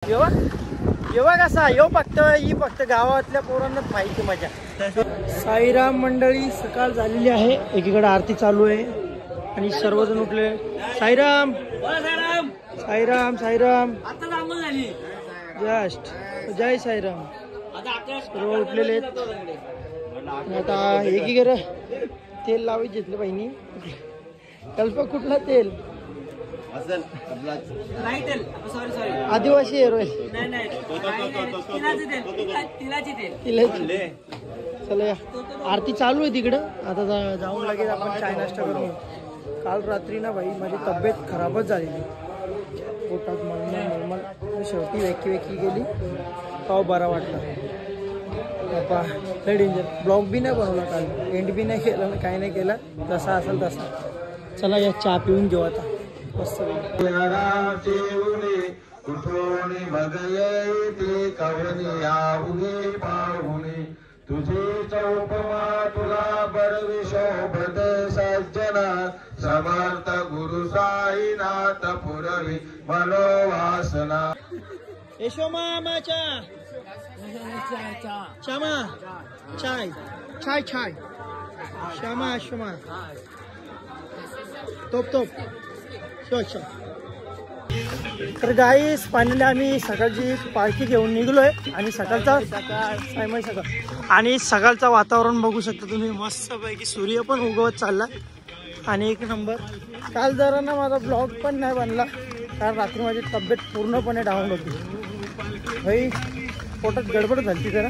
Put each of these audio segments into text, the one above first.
येवा कसा येऊ फक्त ही फक्त गावातल्या पोरांना माहिती मजा। साईराम मंडळी सकाळ झालेली आहे, एकीकडे आरती चालू आहे आणि सर्वजण उठले। साईराम साईराम साईराम जस्ट जय साईराम। सर्व उठलेले आहेत। आता एकीकडे तेल लावायचे घेतले बहिणी। कल्प कुठला तेल? आदिवासी हेअर ऑइल। चला या आरती चालू आहे तिकडं। आता जाऊन लगेच आपण चाय नाश्ता करू। काल रात्री ना भाई माझी तब्येत खराबच झालेली, पोटात मळमळ शेवटी वेकी गेली, पाव बरा वाटला। बाबा लय डेंजर। ब्लॉग बी नाही बनवला काल, एंड बी नाही केला, काही नाही केला, जसा असेल तसा। चला या चहा पिऊन घेऊ आता मस्त। तुझे चौपमा तुला बरविशोभत सज्जना, समर्थ गुरु साईनाथ पुरवी मनोवासना। यशोमा माचा श्यामा चाय चाय चाय श्यामा श्यामा तोप तोप। तर गाईस फायनली आम्ही सकाळची पालखी घेऊन निघलोय आणि सकाळचा वातावरण बघू शकता तुम्ही, मस्त पैकी सूर्य पण उगवत चालला आणि एक नंबर। काल जरा ना माझा ब्लॉग पण नाही बनला कारण रात्री माझी तब्येत पूर्णपणे डाऊन होती भाई, पोटात गडबड झाली जरा।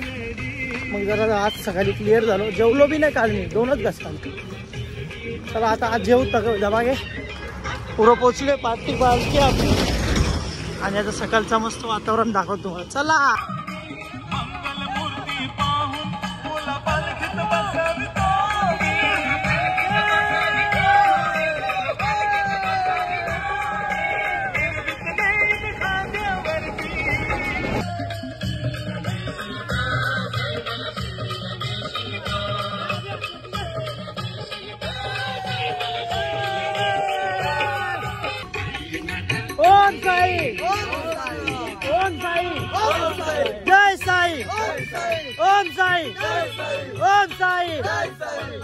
मग जरा आज सकाळी क्लिअर झालो, जेवलो बी नाही काल मी, 2च घास खाल्ले। चला आता आज जेवू दबागे पुरं पोचले पालखी आपली आणि आता सकाळचा मस्त वातावरण दाखवतो तुम्हाला। चला ओम साई ओम साई जय साई ओम साई ओम साई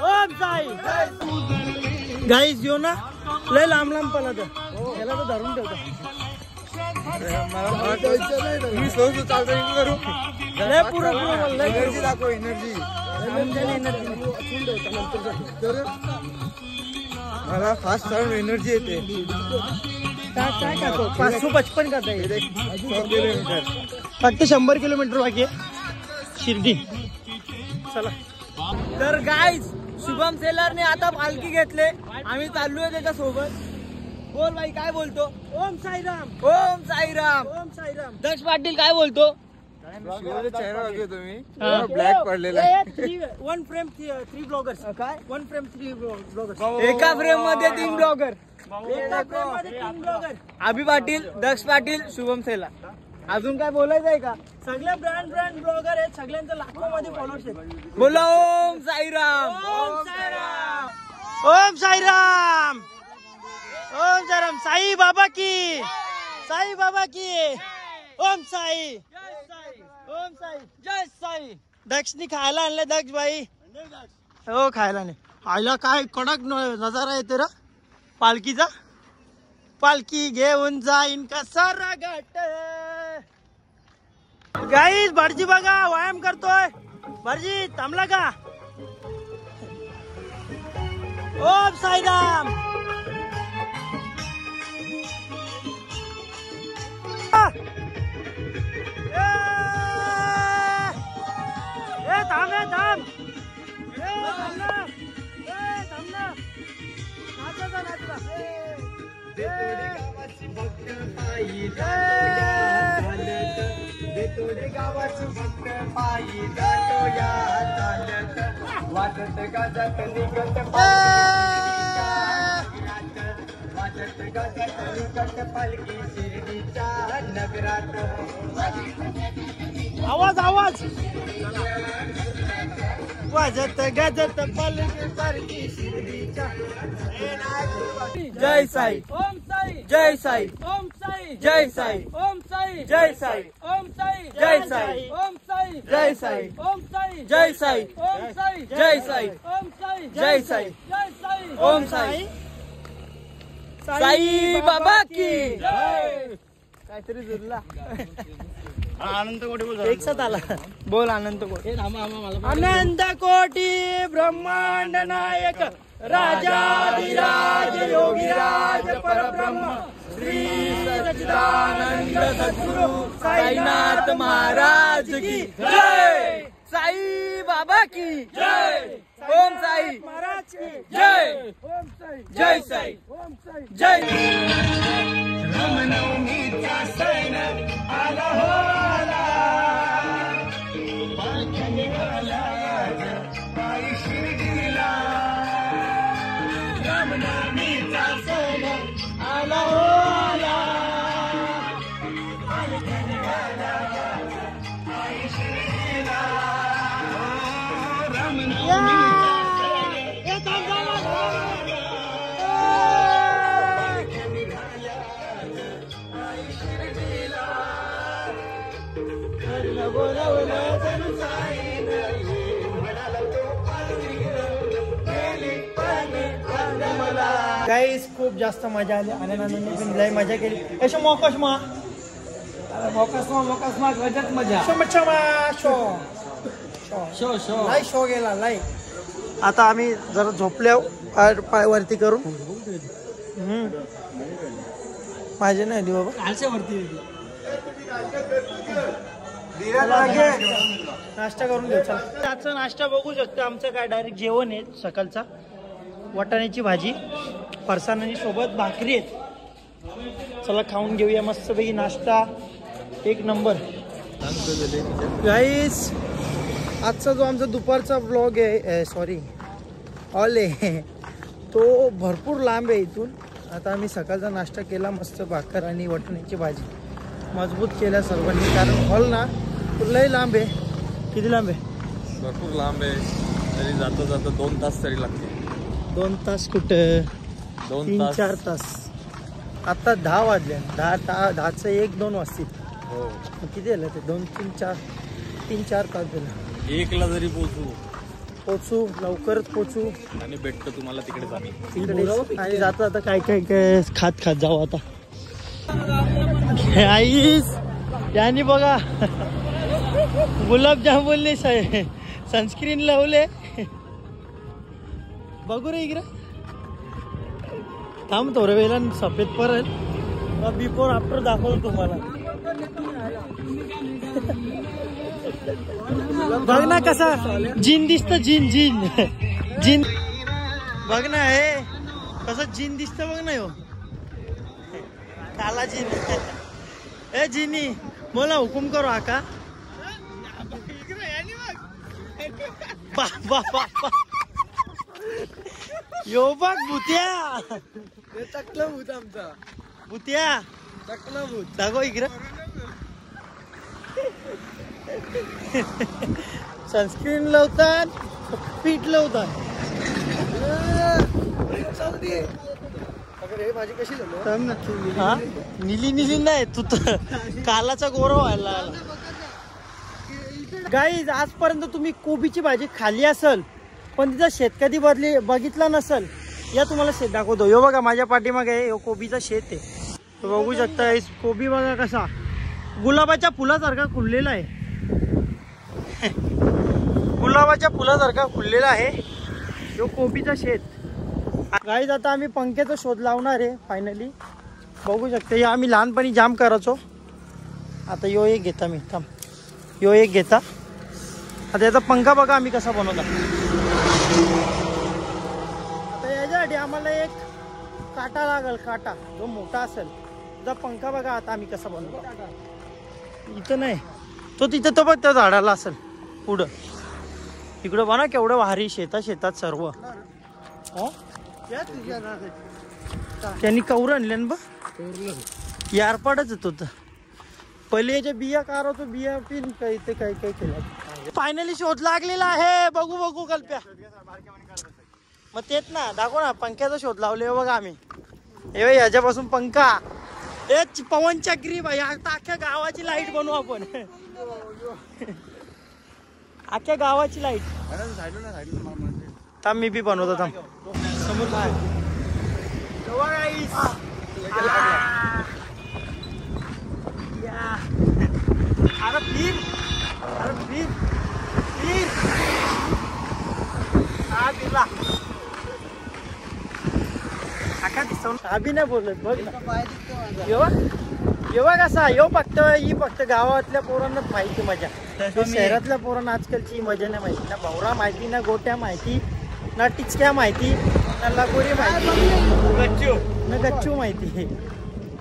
ओम साई। गाईस यो ना लय लांब लांब पळत, याला तर धरून ठेवतो। लय पुरं एनर्जी दाखव, एनर्जी मला फास्ट चालून एनर्जी येते। काय करतो 555 करता येईल, फक्त 100 किलोमीटर बाकी आहे शिर्डी। चला तर गाईज शुभम सेलरने आता पालखी घेतले, आम्ही चाललोय त्याच्या सोबत। बोल भाई काय बोलतो? ओम साईराम ओम साईराम ओम साईराम। दक्ष पाटील काय बोलतो? चेहरा बघितला तुम्ही, ब्लॅक पडलेला। 1 फ्रेम 3 ब्लॉगर्स। काय 1 फ्रेम 3 ब्लॉगर्स? एका फ्रेम मध्ये 3 ब्लॉगर, एका फ्रेम मध्ये 3 ब्लॉगर। अभि पाटील, दक्ष पाटील, शुभम सेला। अजून काय बोलायचं आहे का? सगळे ब्रँड ब्लॉगर आहेत, सगळ्यांचे लाखो मध्ये फॉलोअर्स आहेत। बोला ओम साईराम ओम साईराम ओम साईराम ओम साईराम। साई बाबा की, साई बाबा की। ओम साई ओम साई जय साई। दक्षनी खायला आणले दक्ष भाई, हो खायला नाही आयला। काय कडक नजारा येते रे पालखीचा। पालखी घेऊन जाईन कसा घाट। गाईस भटजी बघा व्यायाम करतोय, भटजी थांबला का? ओम साईराम थांब थांब गावाची भक्त पायी जातो या चालत, वाजत गाजत निघत वाजत गाजत निघत पालखी शिर्डीच्या नगरात। आवाज आवाज वाजत गजत पालखी सारखी शिर्डीच्या. जय साई ओम साई जय साई ओम साई जय साई ओम साई जय साई ओम साई जय साई ओम साई जय साई ओम साई जय साई ओम साई जय साई ओम साई जय साई जय साई ओम साई साई बाबा की जय. काहीतरी जुरला. अनंत कोटी बोल. एक साथ आला. बोल अनंत कोटी. अनंत कोटी ब्रह्मांड नायक राजाधिराज योगीराज परब्रह्म श्री सच्चिदानंद सद्गुरु साईनाथ महाराज की जय. साई बाबा की जय. ओम साई महाराज की जय. ओम साई जय साई ओम साई जय. रामनवमीचा सण आला हो आला. पालख्या निघाल्या पायी शिर्डीला. रामनवमीचा सण आला हो आला. पालख्या निघाल्या पायी शिर्डीला. रामनवमीचा गाईस खूप जास्त मजा आली. आनंदाने पण लय मजा केली. अशा मोकसमा गजत मजा शो गेला लाई. आता आम्ही जरा झोपल्या पाय वरती करून. माझे नाही आली बाबा नाश्ता करून घेऊ. चला आजचा नाश्ता बघू शकतो. आमचं काय डायरेक्ट जेवण आहे सकाळचा. वाटाण्याची भाजी फरसाण आणि सोबत भाकरी आहेत. चला खाऊन घेऊया मस्तपैकी नाश्ता. एक नंबर. गाईस आजचा जो आमचा दुपारचा ब्लॉग आहे सॉरी हॉल आहे तो भरपूर लांब आहे इथून. आता आम्ही सकाळचा नाश्ता केला मस्त भाकर आणि वाटाण्याची भाजी मजबूत केल्या सर्वांनी. कारण हॉल ना लय लांब आहे. किती लांब आहे? भरपूर लांब आहे. तरी जाता जाता 2 तास तरी लागते. 2 तास कुठं 3-4 तास. आता 10 वाजले. 10चं 1-2 वाजतील. हो किती झालं ते 3-4 तास झालं. 1ला जरी पोचू लवकरच पोचू आणि भेटतो तुम्हाला तिकडे जाणे. तिकडे आणि जाता आता काय खात जाऊ. आता आईस यांनी बघा गुलाबजामुनने सनस्क्रीन लावले. बघू रे इकडे थांब थोड्या वेळेला सफेद परत बिफोर आफ्टर दाखवतो तुम्हाला. बघ ना कसा जीन दिसत. जीन बघ ना हे कसं जीन दिसत. बघ ना हो काला जीन. ए जीनी मला हुकुम करो आका. यो बघ भूत्या चकला भूत आमचा. भूत्या चकला भूत दाखव इकडे. सनस्क्रीन लावतात पीठ लावतात. भाजी कशी हा निली नाही तू तर कालाचा गोरा व्हायला. गाईज आजपर्यंत तुम्ही कोबीची भाजी खाल्ली असेल पण तिचा शेत कधी बघितला नसेल. या तुम्हाला शेत दाखवतो. यो बघा माझ्या पाठीमागे आहे कोबीचा शेत आहे. बघू शकता कोबी बघा कसा गुलाबाच्या फुलासारखा खुललेला आहे. गुलाबाच्या फुलासारखा खुललेला आहे यो कोबीचा शेत. गाईज आता आम्ही पंख्याचा शोध लावणार आहे फायनली. बघू शकता या आम्ही लहानपणी जाम करायचो. आता यो एक घेता मी थांब. यो एक घेता. आता याचा पंखा बघा आम्ही कसा बनवला. आता याच्यासाठी आम्हाला एक काटा लागेल. काटा जो मोठा असेल त्याचा पंखा बघा आता आम्ही कसा बनवला. इथं नाही तो तिथं तो बघ त्या झाडाला असेल पुढं. इकडं बघा केवढं भारी शेतात सर्व. त्यांनी कौर आणले ना बघ यारपाडच येतो. पहिले याच्या बिया काढतो बिया पिन काही ते काही केलं. फायनली शोध लागलेला आहे. बघू बघू कल्प्या. मग तेच ना दाखव ना पंख्याचा शोध लावले बघा आम्ही. हे ह्याच्यापासून पंखा पवन चक्री भाई. आता अख्ख्या गावाची लाईट बनवू आपण. अख्ख्या गावाची लाईट. थांब मी बी बनवतो थांब. समोर अरे फिर अरे फिर फिर हा दिला. अभि नाही बोलत बघ ना. येवा कसा येऊ फक्त गावातल्या पोरांना माहिती मजा. शहरातल्या पोरांना आजकालची मजा नाही माहिती. ना भवरा माहिती, ना गोट्या माहिती, ना टिचक्या माहिती, ना लगोरी माहिती, ना गच्चू माहिती,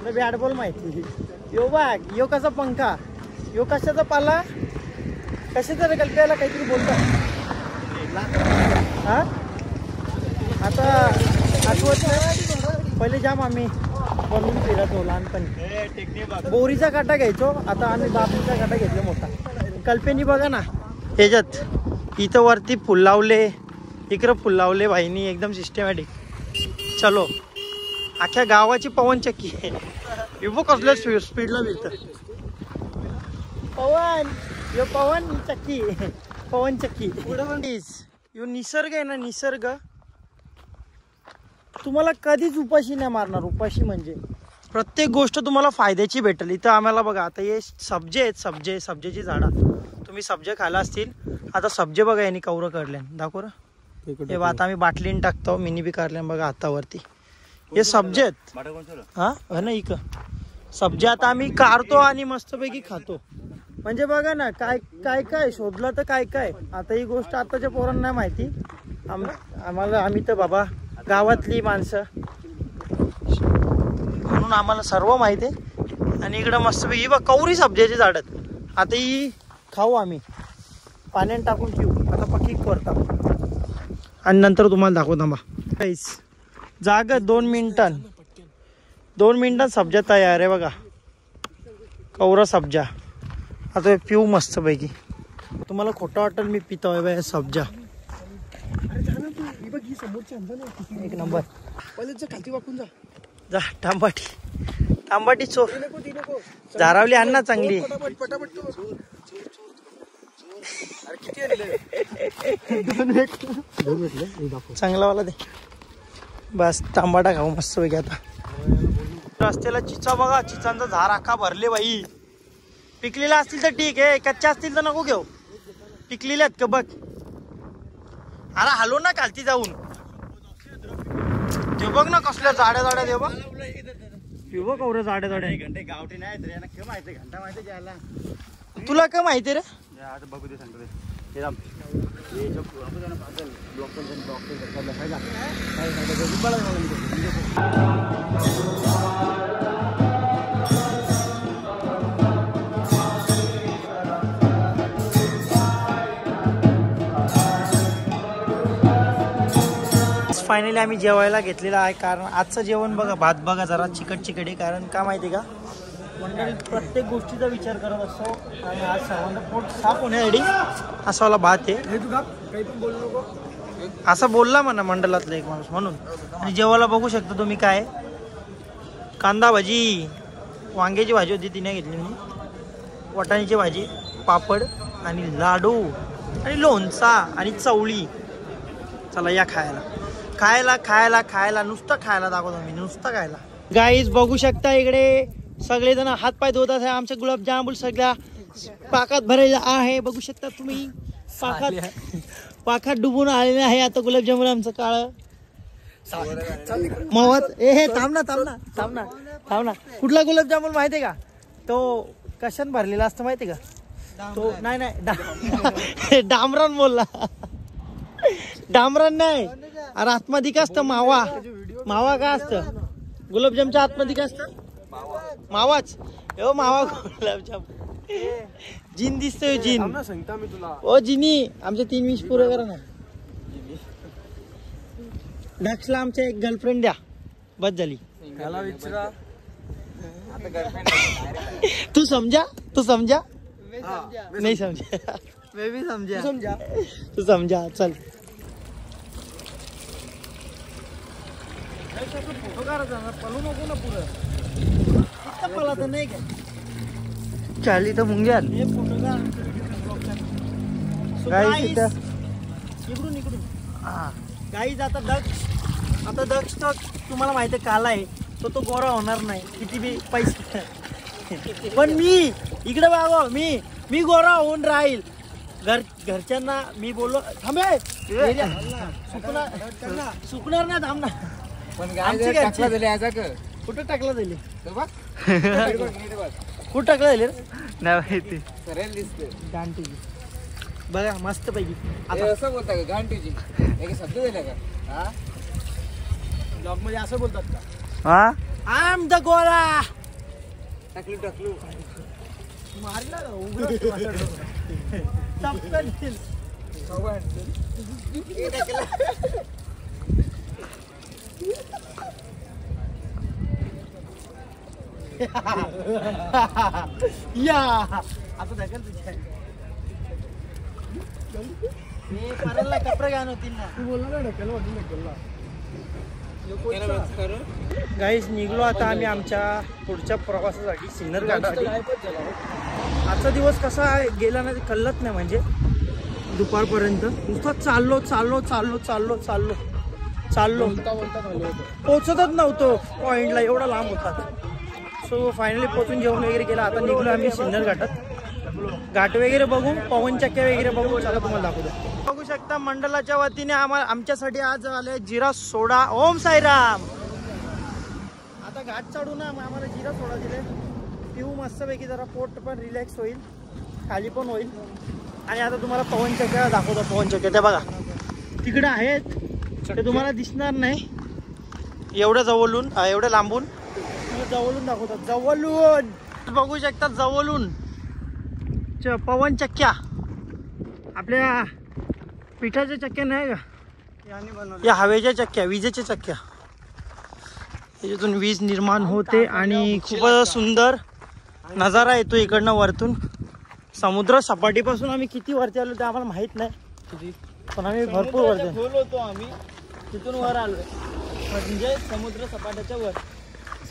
ना बॅट बॉल माहिती. यो बघ यो कसा पंखा, यो कशाचा पाला, कशाचा कल्प्याला काहीतरी बोलतात. हा आता आठवत नाही. पहिले जाम आम्ही बनवून फिरत हो लहानपणी. बोरीचा काटा घ्यायचो. आता आम्ही बापरीचा काटा घेतला मोठा. कल्पेनी बघा ना ह्याच्यात इथं वरती फुल लावले, इकडं फुल लावले भाईनी. एकदम सिस्टमॅटिक. चलो अख्ख्या गावाची पवन चक्की आहे. इवो कसल्या स्पीडला मिळतं पवन. यो पवन चक्की, पवन चक्की. यो निसर्ग आहे ना, निसर्ग तुम्हाला कधीच उपाशी नाही मारणार. उपाशी म्हणजे प्रत्येक गोष्ट तुम्हाला फायद्याची भेटेल. इथं आम्हाला बघा आता हे सब्जे आहेत. सब्जेची झाडं. तुम्ही सब्जे खायला असतील. आता सब्जे बघा यांनी कवरं काढले. दाखव रे. हे आता आम्ही बाटलीने टाकतो. मिनी बी काढले बघा हातावरती. हे सब्जे आहेत. हा ना इक सब्जे आता आम्ही काढतो आणि मस्तपैकी खातो. म्हणजे बघा ना काय काय शोधलं तर काय काय. आता ही गोष्ट आताच्या पोरांना नाही माहिती. आम्हाला आम्ही तर बाबा गावातली माणसं म्हणून आम्हाला सर्व माहिती आहे. आणि इकडं मस्तपैकी बघ कवरी सब्जेची झाड आहेत. आता ही खाऊ आम्ही. पाण्यात टाकून ठेवू. आता पक्की करता आणि नंतर तुम्हाला दाखवतो बा. काहीच जागा 2 मिनिटात सब्जा तयार आहे बघा. कवरा सब्जा. आता पिऊ मस्त पैकी. तुम्हाला खोटं वाटेल मी पितोय बाय सब्जा. एक नंबर. खालती वाकून जा. तांबाटी चोर झारावली अण्णा चांगली. चांगला वाला दे बस. तांबाटा खाऊ मस्त पैकी. आता रस्त्याला चिचा बघा. चिचांचा झाड अख्खा भरले बाई. पिकलेला असतील तर ठीक आहे. कच्च्या असतील तर नको घेऊ. पिकलेल्या आहेत का बघ. अरे हलो ना खालती जाऊन. ते बघ ना कसल्या जाड्या दे बघ. बघ कवऱ्या जाड्या गावठी नाही. घंटा माहिती तुला काय माहिती रे. बघू दे सांगतो. फायनली आम्ही जेवायला घेतलेला आहे. कारण आजचं जेवण बघा भात बघा जरा चिकट आहे. कारण का माहिती का मंडळी प्रत्येक गोष्टीचा विचार करत असतो. आणि आज सर्वांना पोट साफ होण्यासाठी असावाला भात आहे. असं बोलला म्हणा मंडळातला एक माणूस म्हणून. आणि जेवायला बघू शकता तुम्ही काय कांदा भाजी, वांग्याची भाजी होती ती नाही घेतली मी. वाटाण्याची भाजी, पापड आणि लाडू आणि लोणचा आणि चवळी. चला या खायला नुसतं खायला दाखवतो मी. नुसतं खायला. गाईज बघू शकता इकडे सगळेजण हात पाय धुवतात आहे. आमच्या गुलाबजामुन सगळ्या पाकात भरायला आहे. बघू शकता तुम्ही. पाकात डुबून आलेले आहे आता गुलाबजामुन आमचं काळ मवत. हे थांब ना. कुठला गुलाबजामुन माहितीये का. तो कशाने भरलेला असतं माहितीये का. तो नाही डांबरान बोलला. डांबरान नाही. अरे आतमध्ये काय असतं मावा काय असतं. गुलाबजामच्या आतमध्ये काय असतं मावाच. मावा गुलाबजाम. जिन दिसतोय जिन. ओ जिनी आमच्या 3 विष पुरे करा ना. दक्षला आमच्या एक गर्लफ्रेंड द्या बस झाली. तू समजा नाही समजा. मैं भी समझा तू समझा चल फोटो काढायचा ना पळू नको ना पुढं पळायचं नाही का चाली तर मुंग्या फोटो इकडून इकडून गाईज आता दक्ष तर तुम्हाला माहिती आहे काला आहे तो गोरा होणार नाही किती बी पैसे पण मी इकडे बघा मी गोरा होऊन राहील घरच्यांना मी बोललो थांबे सुकणार ना थांब ना कुठं टाकला दिले कुठं टाकला दिले नाही माहिती गांठी बघा मस्त पैकी असं बोलता का गांठीची एक शब्द दिला का ब्लॉग मध्ये असं बोलतात का आय एम द गोरा टाकलू मारला या आता ढकल तुझ्या मी परला कपडे घाण होतील ना तू बोलला ना ढकलला गाईस निघलो आता आम्ही आमच्या पुढच्या प्रवासासाठी सिन्नर घाटासाठी आजचा दिवस कसा गेला ना कळलंच नाही म्हणजे दुपारपर्यंत नुसतं चाललो पोहोचतच नव्हतो पॉइंटला एवढा लांब होता सो फायनली पोहोचून जेवण वगैरे केलं आता निघलो आम्ही सिन्नर घाटात घाट वगैरे बघू पवन चक्क्या वगैरे बघू चला तुम्हाला दाखवतो बघू शकता मंडळाच्या वतीने आमच्यासाठी आज आले जिरा सोडा ओम साईराम आता घाट चढून आम्हाला जिरा सोडा दिले पिऊ मस्तपैकी जरा पोट पण रिलॅक्स होईल खाली पण होईल आणि आता तुम्हाला पवन चक्क्या दाखवतो पवन चक्क्या त्या बघा तिकडे आहेत ते तुम्हाला दिसणार नाही एवढ्या जवळून एवढ्या लांबून जवळून दाखवतात जवळून बघू शकता जवळून पवन चक्क्या आपल्या पिठाच्या चक्क्या नाही का या हवेच्या चक्क्या विजेच्या चक्क्या याच्यातून वीज निर्माण होते आणि खूपच सुंदर नजारा येतो इकडनं वरतून समुद्र सपाटीपासून आम्ही किती वरती आलो ते आम्हाला माहित नाही पण आम्ही भरपूर वरती होतो आम्ही तिथून वर आलोय म्हणजे समुद्र सपाट्याच्या वर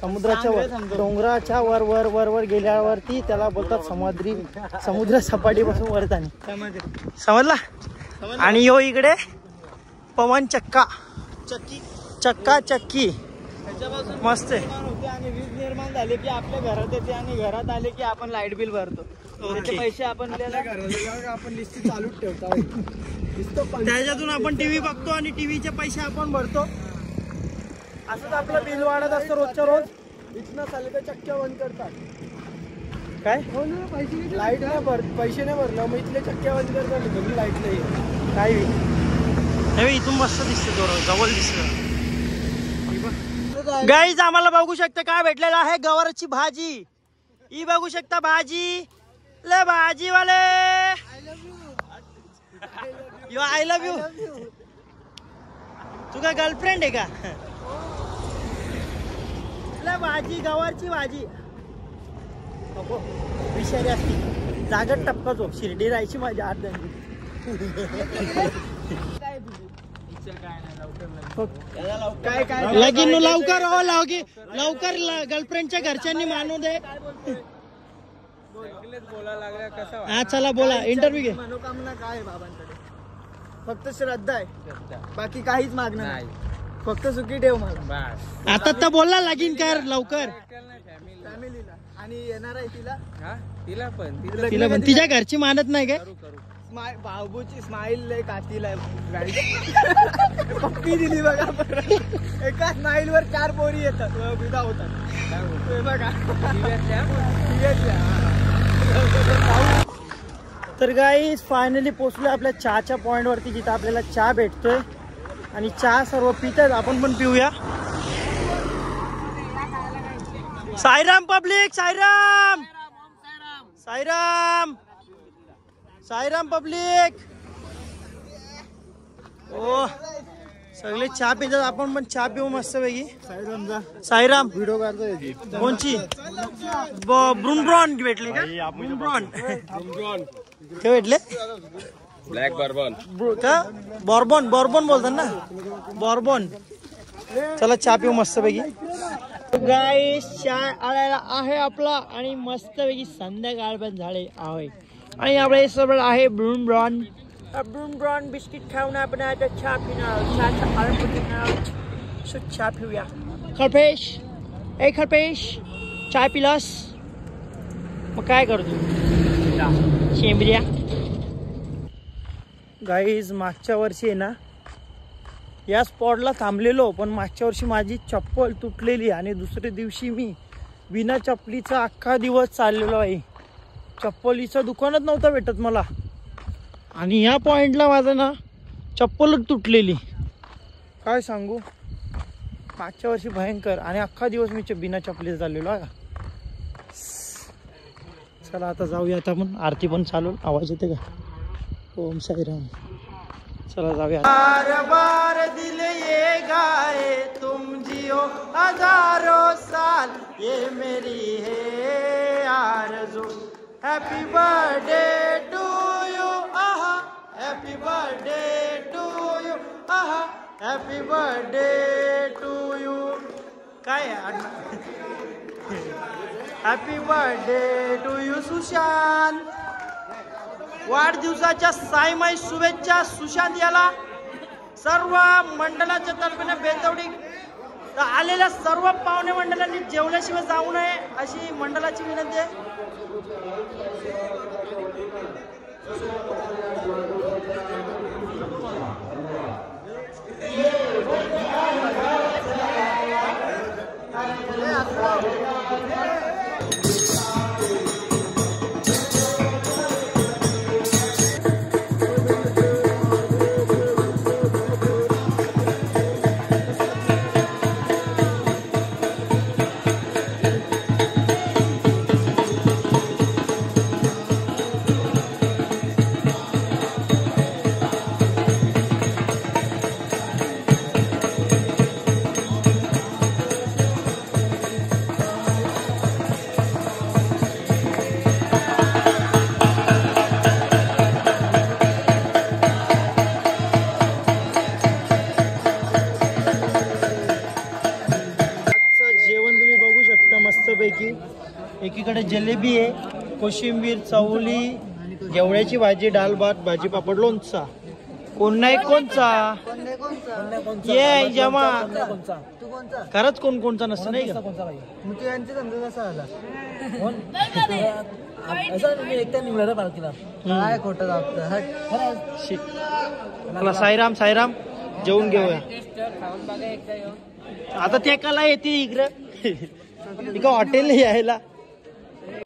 समुद्राच्या वर डोंगराच्या वर वर वर वर गेल्यावरती त्याला बोलतात समुद्र सपाटीपासून वर जाणे समजला आणि यो इकडे पवन चक्की मस्त आहे आणि वीज निर्माण झाली की आपल्या घरात येते आणि घरात आले की आपण लाईट बिल भरतो त्याचे पैसे आपण लिस्ट चालूच ठेवतो त्याच्यातून आपण टीव्ही बघतो आणि टीव्हीचे पैसे आपण भरतो असंच आपलं बिल वाढत असतं रोजच्या रोज इथनं चालले तर चक्क्या बंद करतात काय लाईट नाही पैसे नाही भरलं मग इथले चक्क्या बंद करतात लाईट नाही काय इथून मस्त दिसते जवळ दिसत गाईज आम्हाला बघू शकता काय भेटलेलं आहे गवाराची भाजी ही बघू शकता भाजी ले भाजीवाले आय लव्ह यू तू काय गर्लफ्रेंड आहे का भाजी गवारची भाजी विषारी असती जागत टपकाचो शिर्डी राहायची माझी आठ दंडी लगीन लवकर हो लवकर गर्लफ्रेंडच्या घरच्यांनी मानू दे हा चला बोला इंटरव्ह्यू घे मनोकामना काय बाबांकडे फक्त श्रद्धा आहे बाकी काहीच मागणं नाही फक्त सुखी ठेव मला आता तर बोलला लगीन कर लवकर फॅमिलीला आणि येणार आहे तिला पण तिच्या घरची मानत नाही काय बाबूची स्माईल कातीला पप्पी दिली बघा एका स्माईल वर 4 पोरी येतात विदा होतात बघा तर गाईज फायनली पोचलोय आपल्या चहाच्या पॉइंट वरती जिथं आपल्याला चहा भेटतोय आणि चहा सर्व पितात आपण पण पिऊया साईराम पब्लिक साईराम पब्लिक ओ सगळे चहा पितात आपण पण चहा पिऊ मस्त पैकी साईराम व्हिडिओ काढतोय कोणची ब्रुनब्रॉन भेटले का ब्रुनब्रॉन काय भेटले ब्लॅक बर्बन का बॉर्बॉन बॉर्बॉन बोलतात ना बॉर्बॉन. चला चहा पिऊ मस्त पैकी. गाईस चहा आणायला आहे आपला आणि मस्त पैकी संध्याकाळ पण झाले आहे आणि आपल्या सोबत आहे ब्रून ब्रॉन बिस्किट खाऊन आपण आता चहा पिणार. चहाचा आरंभ घेणार. सो चहा पिऊया. खरपेश चहा पिलास मग काय करतो शेंबऱ्या. गाईज मागच्या वर्षी आहे ना या स्पॉटला थांबलेलो पण मागच्या वर्षी माझी चप्पल तुटलेली आणि दुसऱ्या दिवशी मी बिना चप्पलीचा अख्खा दिवस चाललेलो आहे. चप्पलीचं दुकानच नव्हतं भेटत मला आणि या पॉइंटला माझं ना चप्पलच तुटलेली. काय सांगू मागच्या वर्षी भयंकर आणि अख्खा दिवस मी बिना चप्पलीचा चाललेलो आहे. चला आता जाऊया. आता पण आरती पण चालू आवाज येते का. ओम साईराम. चला जाऊया. बार बार दिल ये गाए तुम जियो हजारों साल ये मेरी है आरज़ू. हैप्पी बर्थडे टू यू आहा हैप्पी बर्थडे टू यू आहा हैप्पी बर्थडे टू यू. काय happy birthday to you Sushant. वाढदिवसाच्या सायमाई शुभेच्छा सुशांत याला. सर्व मंडळाच्या तर्फे बेतवडी आलेल्या सर्व पाहुणे मंडळांनी जेवल्याशिवाय जाऊ नये अशी मंडळाची विनंती आहे. एकीकडे जलेबी आहे, कोशिंबीर, चवली, जेवढ्याची भाजी, डाल भात, भाजी पापड, लोणचा. कोण नाही कोणचा ये जमा खरंच कोण कोणचा नसतं नाही का. काय खोटं मला साईराम साईराम जेवून घेऊया. आता त्या काला येते इकडं हॉटेल यायला.